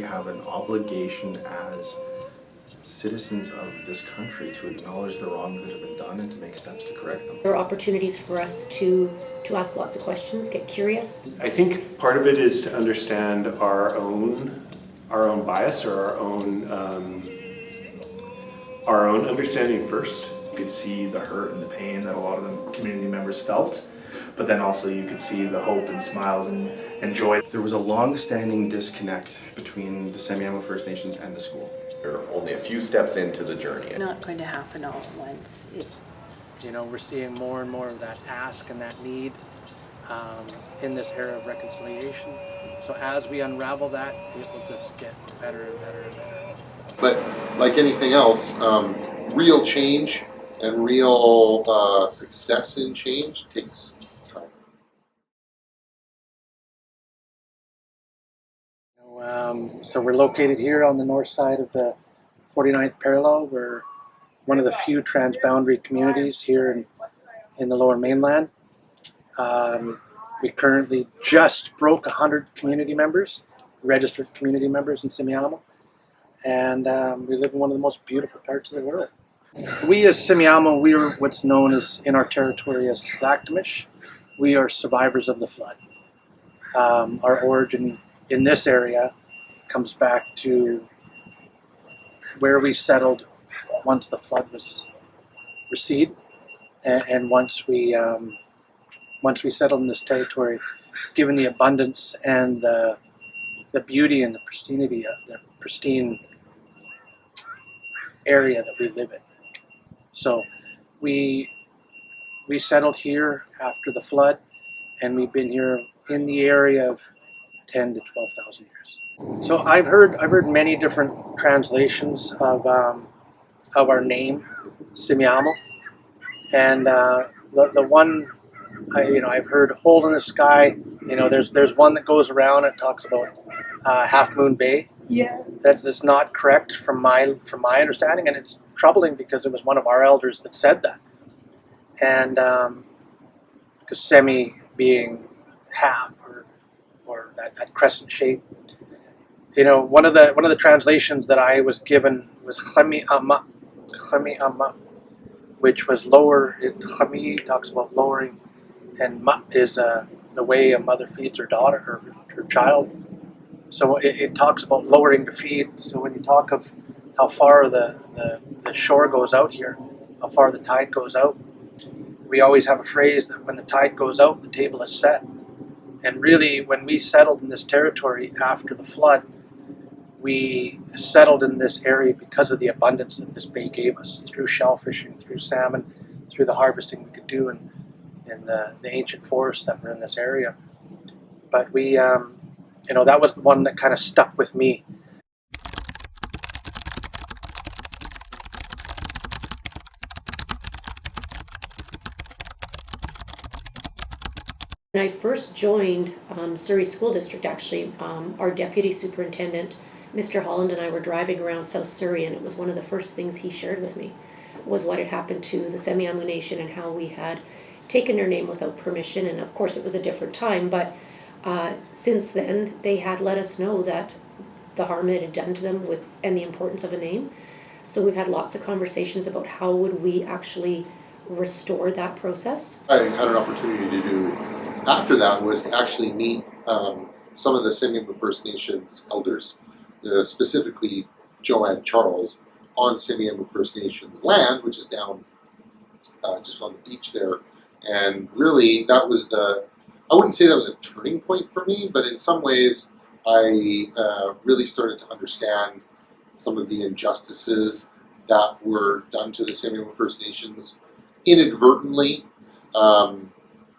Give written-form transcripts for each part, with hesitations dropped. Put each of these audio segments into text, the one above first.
have an obligation as citizens of this country to acknowledge the wrongs that have been done and to make steps to correct them. There are opportunities for us to ask lots of questions, get curious. I think part of it is to understand our own bias or our own understanding first. You could see the hurt and the pain that a lot of the community members felt, but then also you could see the hope and smiles and joy. There was a long-standing disconnect between the Semiahmoo First Nations and the school. We're only a few steps into the journey. Not going to happen all at once. You know, we're seeing more and more of that ask and that need in this era of reconciliation. So as we unravel that, it will just get better and better and better. But like anything else, real change and real success in change takes time. So we're located here on the north side of the 49th parallel. We're one of the few transboundary communities here in the lower mainland. We currently just broke 100 community members, registered community members in Semiahmoo. And we live in one of the most beautiful parts of the world. We as Semiahmoo, we are what's known as in our territory as Tlactamish. We are survivors of the flood. Our origin in this area comes back to where we settled once the flood was receded, and once we settled in this territory, given the abundance and the beauty and the pristinity of the pristine area that we live in. So we settled here after the flood, and we've been here in the area of 10 to 12,000 years. So I've heard many different translations of our name, Semiahmoo, and the one I've heard hole in the sky. You know, there's one that goes around and talks about Half Moon Bay. Yeah. That's not correct from my understanding, and it's troubling because it was one of our elders that said that. And because semi being half or that crescent shape, you know, one of the translations that I was given was Semiahmoo, which was lower. Chami talks about lowering, and ma is the way a mother feeds her daughter or her child. So it talks about lowering to feed. So when you talk of how far the shore goes out here, how far the tide goes out, we always have a phrase that when the tide goes out, the table is set. And really, when we settled in this territory after the flood, we settled in this area because of the abundance that this bay gave us, through shell fishing, through salmon, through the harvesting we could do in the ancient forests that were in this area. But we, you know, that was the one that kind of stuck with me. When I first joined Surrey School District, actually, our deputy superintendent, Mr. Holland, and I were driving around South Surrey, and it was one of the first things he shared with me was what had happened to the Semiahmoo Nation and how we had taken their name without permission. And of course it was a different time, but since then they had let us know that the harm that it had done to them and the importance of a name. So we've had lots of conversations about how would we actually restore that process. I had an opportunity to do after that was to actually meet some of the Semiahmoo First Nations elders, specifically Joanne Charles, on Semiahmoo First Nations land, which is down just on the beach there. And really, that was I wouldn't say that was a turning point for me, but in some ways, I really started to understand some of the injustices that were done to the Semiahmoo First Nations inadvertently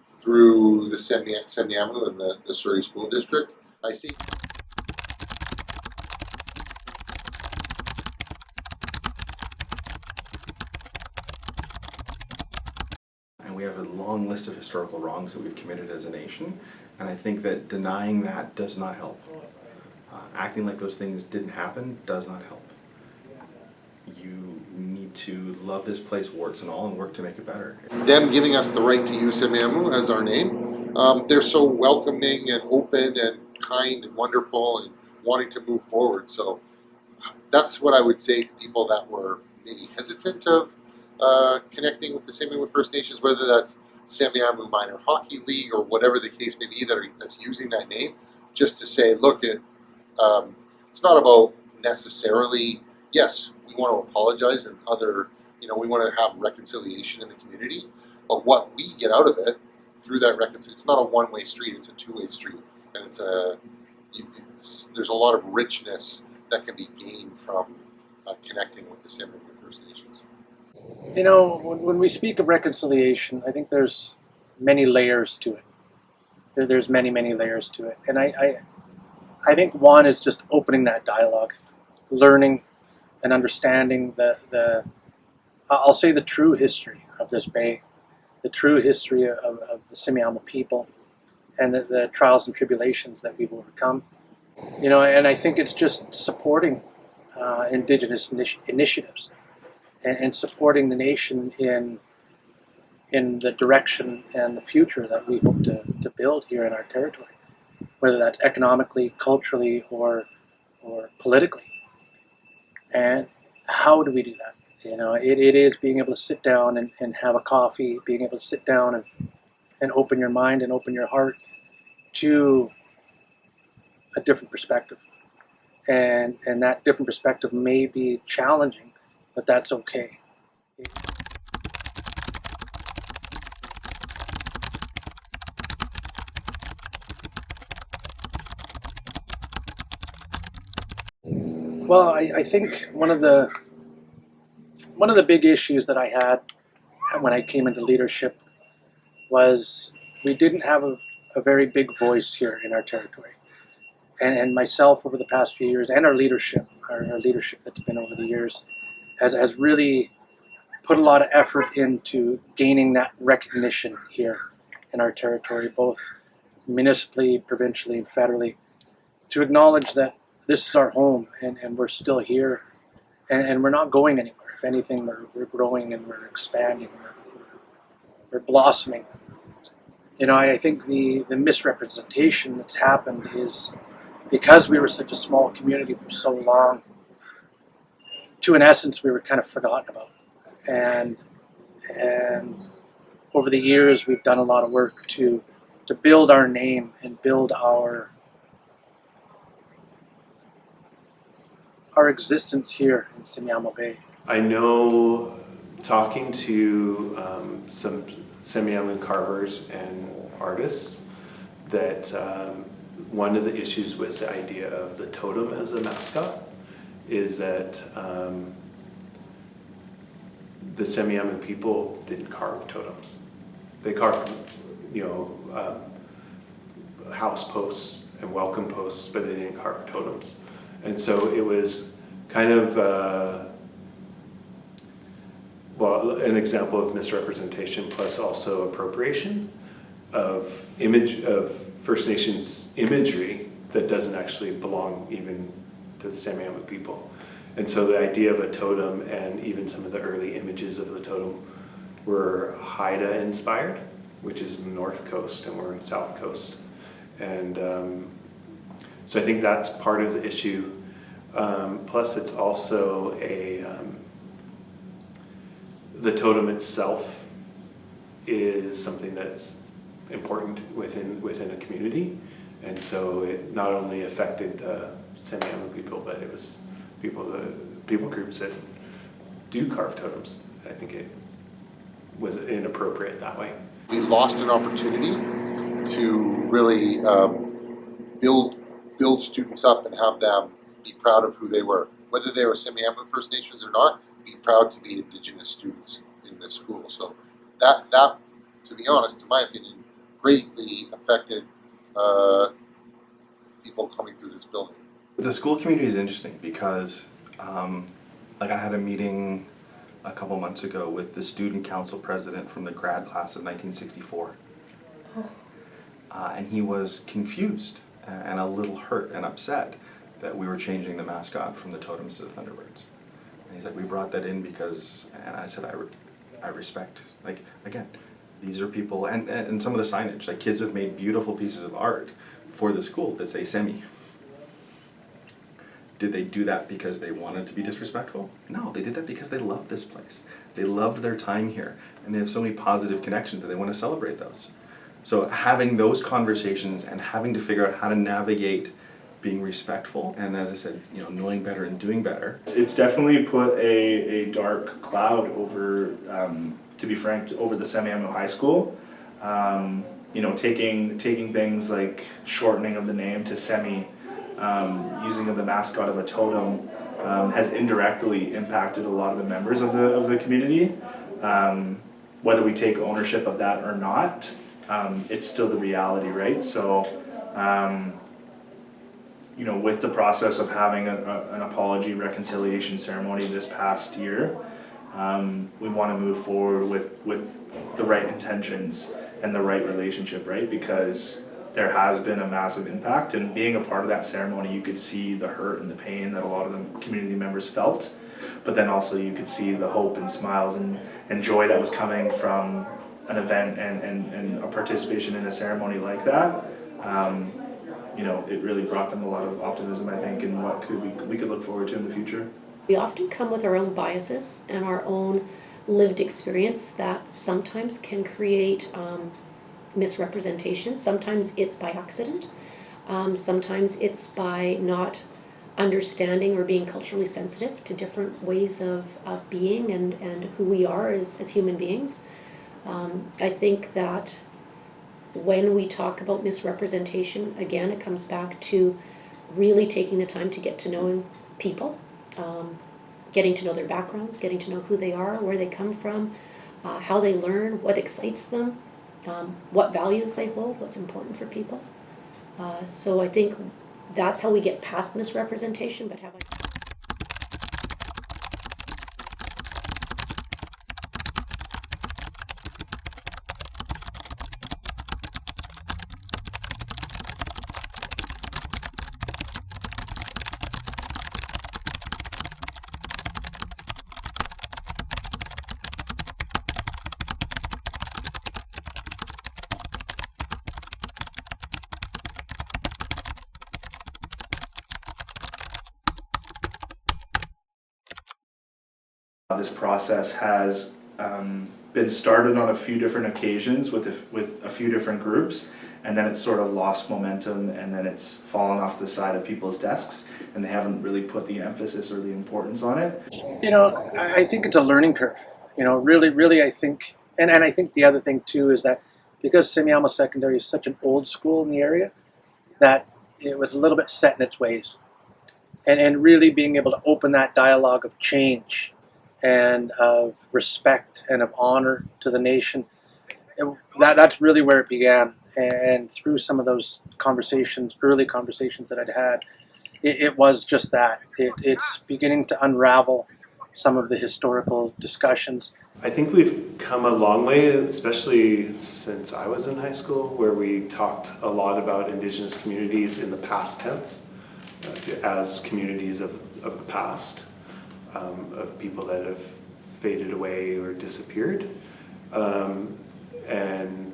through the Semiahmoo and the Surrey School District. I see. And we have a long list of historical wrongs that we've committed as a nation, and I think that denying that does not help. Acting like those things didn't happen does not help. You need to love this place, warts and all, and work to make it better. Them giving us the right to use Semiahmoo as our name, they're so welcoming and open and kind and wonderful, and wanting to move forward. So that's what I would say to people that were maybe hesitant of connecting with the Semiahmoo First Nations, whether that's Semiahmoo Minor Hockey League or whatever the case may be that's using that name, just to say, look, it's not about necessarily, yes, we want to apologize and we want to have reconciliation in the community, but what we get out of it through that reconciliation, it's not a one-way street, it's a two-way street, and there's a lot of richness that can be gained from connecting with the Semiahmoo First Nations. You know, when we speak of reconciliation, I think there's many layers to it. There's many layers to it, and I think one is just opening that dialogue, learning and understanding I'll say the true history of this bay, the true history of the Semiahmoo people, and the trials and tribulations that we've overcome. You know, and I think it's just supporting indigenous initiatives and supporting the nation in the direction and the future that we hope to build here in our territory, whether that's economically, culturally, or politically. And how do we do that? You know, it is being able to sit down and have a coffee, being able to sit down and open your mind and open your heart to a different perspective. And that different perspective may be challenging, but that's okay. Well, I think one of the big issues that I had when I came into leadership was we didn't have a very big voice here in our territory. And myself over the past few years, and our leadership that's been over the years, has really put a lot of effort into gaining that recognition here in our territory, both municipally, provincially, and federally, to acknowledge that this is our home and we're still here and we're not going anywhere. If anything, we're growing and we're expanding, we're blossoming. You know, I think the misrepresentation that's happened is because we were such a small community for so long, in essence, we were kind of forgotten about. And over the years, we've done a lot of work to build our name and build our existence here in Semiahmoo Bay. I know, talking to some Semiahmoo carvers and artists, that one of the issues with the idea of the totem as a mascot is that the Semiahmoo people didn't carve totems. They carved, house posts and welcome posts, but they didn't carve totems. And so it was kind of, an example of misrepresentation plus also appropriation of First Nations imagery that doesn't actually belong even to the Semiahmoo people. And so the idea of a totem and even some of the early images of the totem were Haida inspired, which is the North Coast, and we're in South Coast. And so I think that's part of the issue. Plus it's also the totem itself is something that's important within a community. And so it not only affected the Semiahmoo people, but it was people groups that do carve totems. I think it was inappropriate that way. We lost an opportunity to really build students up and have them be proud of who they were. Whether they were Semiahmoo First Nations or not, be proud to be Indigenous students in this school. So that, to be honest, in my opinion, greatly affected people coming through this building. The school community is interesting because, I had a meeting a couple months ago with the student council president from the grad class of 1964. And he was confused and a little hurt and upset that we were changing the mascot from the totems to the Thunderbirds. And he's like, we brought that in because, and I said, I respect, again, these are people, and some of the signage, kids have made beautiful pieces of art for the school that say Semi. Did they do that because they wanted to be disrespectful? No, they did that because they love this place. They loved their time here, and they have so many positive connections that they want to celebrate those. So having those conversations and having to figure out how to navigate being respectful, and as I said, knowing better and doing better. It's definitely put a dark cloud over, to be frank, over the Semiahmoo High School. Taking things like shortening of the name to Semi, using of the mascot of a totem, has indirectly impacted a lot of the members of the community. Whether we take ownership of that or not, it's still the reality, right? So, with the process of having an apology reconciliation ceremony this past year, we want to move forward with the right intentions and the right relationship, right? Because there has been a massive impact, and being a part of that ceremony, you could see the hurt and the pain that a lot of the community members felt, but then also you could see the hope and smiles and joy that was coming from an event and a participation in a ceremony like that. It really brought them a lot of optimism, I think, in what we could look forward to in the future. We often come with our own biases and our own lived experience that sometimes can create misrepresentation. Sometimes it's by accident. Sometimes it's by not understanding or being culturally sensitive to different ways of being and who we are as human beings. I think that when we talk about misrepresentation, again, it comes back to really taking the time to get to know people, getting to know their backgrounds, getting to know who they are, where they come from, how they learn, what excites them, what values they hold, what's important for people. So I think that's how we get past misrepresentation, but having This process has been started on a few different occasions with a few different groups, and then it's sort of lost momentum, and then it's fallen off the side of people's desks, and they haven't really put the emphasis or the importance on it. I think it's a learning curve. Really, I think, and I think the other thing too is that because Semiahmoo Secondary is such an old school in the area, that it was a little bit set in its ways, and really being able to open that dialogue of change and of respect and of honor to the nation. That's really where it began. And through some of those conversations, early conversations that I'd had, it was just that. It's beginning to unravel some of the historical discussions. I think we've come a long way, especially since I was in high school, where we talked a lot about Indigenous communities in the past tense, as communities of the past. Of people that have faded away or disappeared. And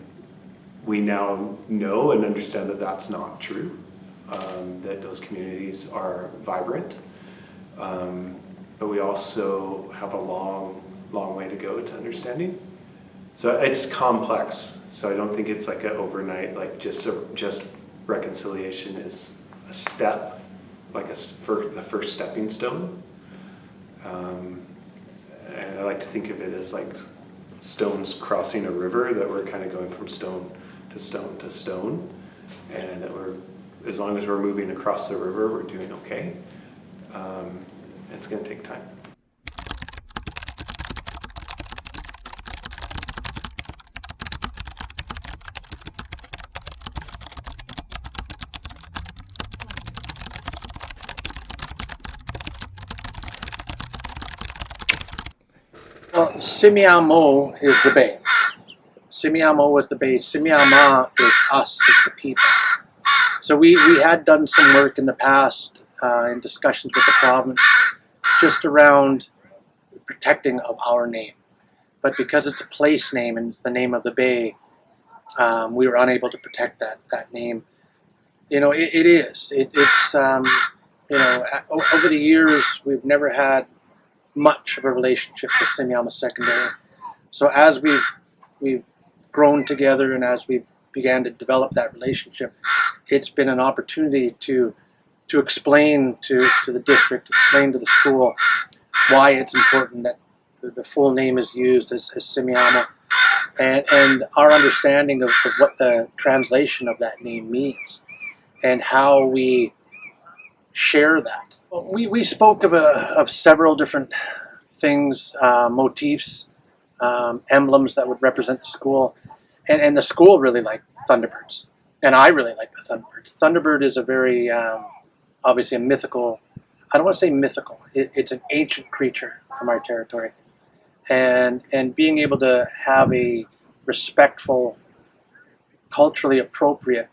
we now know and understand that that's not true, that those communities are vibrant. But we also have a long way to go to understanding. So it's complex. So I don't think it's like an overnight, like just reconciliation is a step, like the first stepping stone. And I like to think of it as like stones crossing a river, that we're kind of going from stone to stone to stone, and that as long as we're moving across the river, we're doing okay. It's going to take time. Well, Semiahmoo is the bay. Semiahmoo was the bay. Semiahmoo is us, is the people. So we had done some work in the past in discussions with the province just around protecting of our name. But because it's a place name and it's the name of the bay, we were unable to protect that name. It is. over the years, we've never had much of a relationship with Semiahmoo Secondary. So as we've grown together and as we began to develop that relationship, it's been an opportunity to explain to the district, explain to the school why it's important that the full name is used as Semiahmoo, and our understanding of what the translation of that name means and how we share that. We spoke of several different things, motifs, emblems that would represent the school, and the school really liked Thunderbirds, and I really like the Thunderbirds. Thunderbird is a very obviously a mythical. I don't want to say mythical. It's an ancient creature from our territory, and being able to have a respectful, culturally appropriate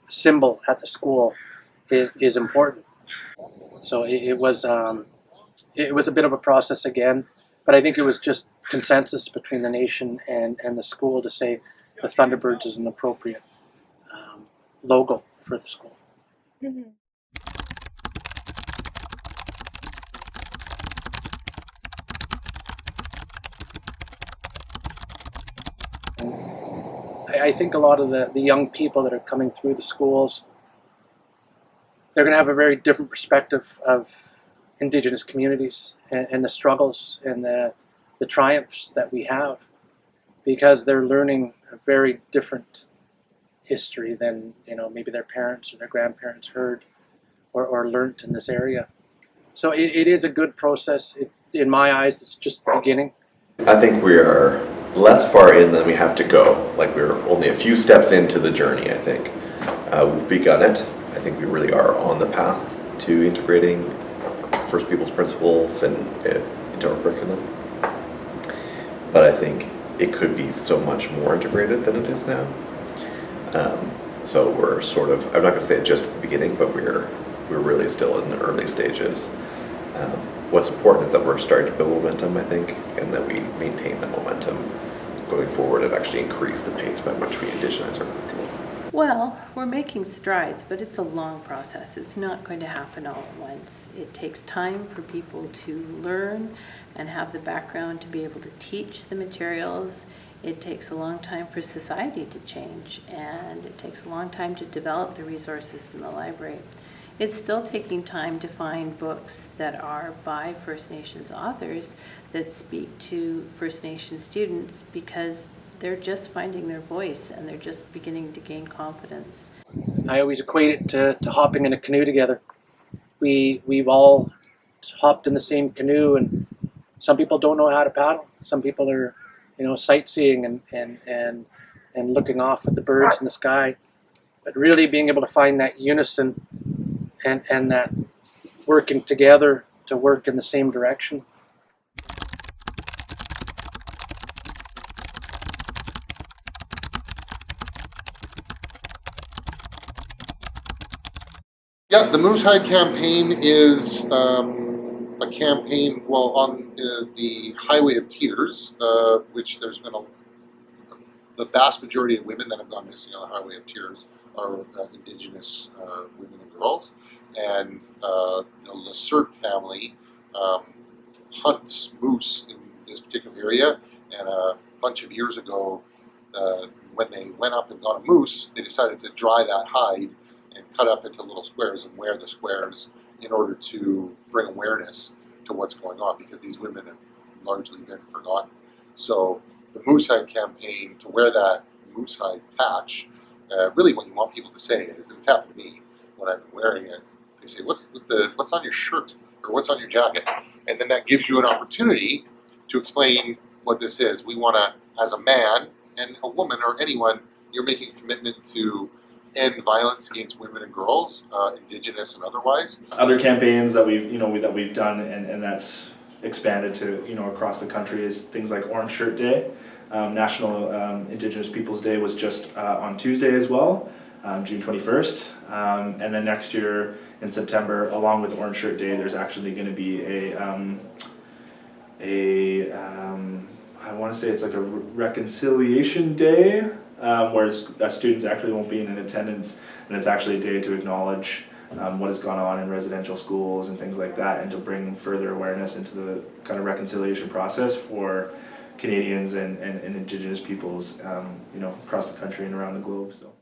symbol at the school is important. So it was a bit of a process again, but I think it was just consensus between the nation and the school to say the Thunderbirds is an appropriate logo for the school. Mm-hmm. I think a lot of the young people that are coming through the schools, they're going to have a very different perspective of indigenous communities and the struggles and the triumphs that we have, because they're learning a very different history than maybe their parents or their grandparents heard or learned in this area. So it is a good process. In my eyes, it's just the beginning. I think we are less far in than we have to go. Like we're only a few steps into the journey, I think. We've begun it. I think we really are on the path to integrating First Peoples principles into our curriculum. But I think it could be so much more integrated than it is now. So we're sort of, I'm not going to say it just at the beginning, but we're really still in the early stages. What's important is that we're starting to build momentum, I think, and that we maintain that momentum going forward and actually increase the pace by which we indigenize our curriculum. Well, we're making strides, but it's a long process. It's not going to happen all at once. It takes time for people to learn and have the background to be able to teach the materials. It takes a long time for society to change, and it takes a long time to develop the resources in the library. It's still taking time to find books that are by First Nations authors that speak to First Nation students, because they're just finding their voice and they're just beginning to gain confidence. I always equate it to hopping in a canoe together. We've all hopped in the same canoe, and some people don't know how to paddle. Some people are, sightseeing and looking off at the birds in the sky. But really being able to find that unison and that working together to work in the same direction. Yeah, the Moose Hide campaign is a campaign, on the Highway of Tears, which there's been the vast majority of women that have gone missing on the Highway of Tears are indigenous women and girls, and the Lacerte family hunts moose in this particular area, and a bunch of years ago, when they went up and got a moose, they decided to dry that hide and cut up into little squares and wear the squares in order to bring awareness to what's going on, because these women have largely been forgotten. So the Moose Hide campaign, to wear that moose hide patch, really what you want people to say is, and it's happened to me when I've been wearing it, they say, what's on your shirt or what's on your jacket? And then that gives you an opportunity to explain what this is. We want to, as a man and a woman or anyone, you're making a commitment to end violence against women and girls, indigenous and otherwise. Other campaigns that we've done and that's expanded to across the country is things like Orange Shirt Day. National Indigenous Peoples Day was just on Tuesday as well, June 21st. And then next year in September, along with Orange Shirt Day, there's actually going to be I want to say it's like a reconciliation day, where students actually won't be in attendance, and it's actually a day to acknowledge what has gone on in residential schools and things like that, and to bring further awareness into the kind of reconciliation process for Canadians and Indigenous peoples, across the country and around the globe. So.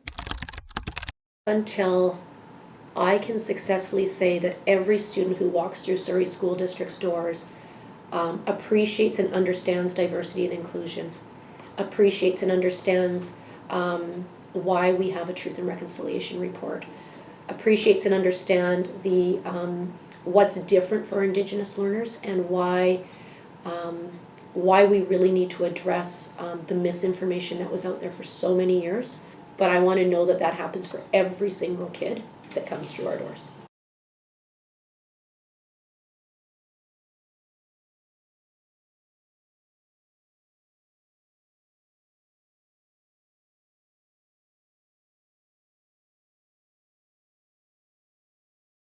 Until I can successfully say that every student who walks through Surrey School District's doors appreciates and understands diversity and inclusion, appreciates and understands why we have a Truth and Reconciliation report, appreciates and understands the what's different for Indigenous learners, and why we really need to address the misinformation that was out there for so many years. But I want to know that that happens for every single kid that comes through our doors.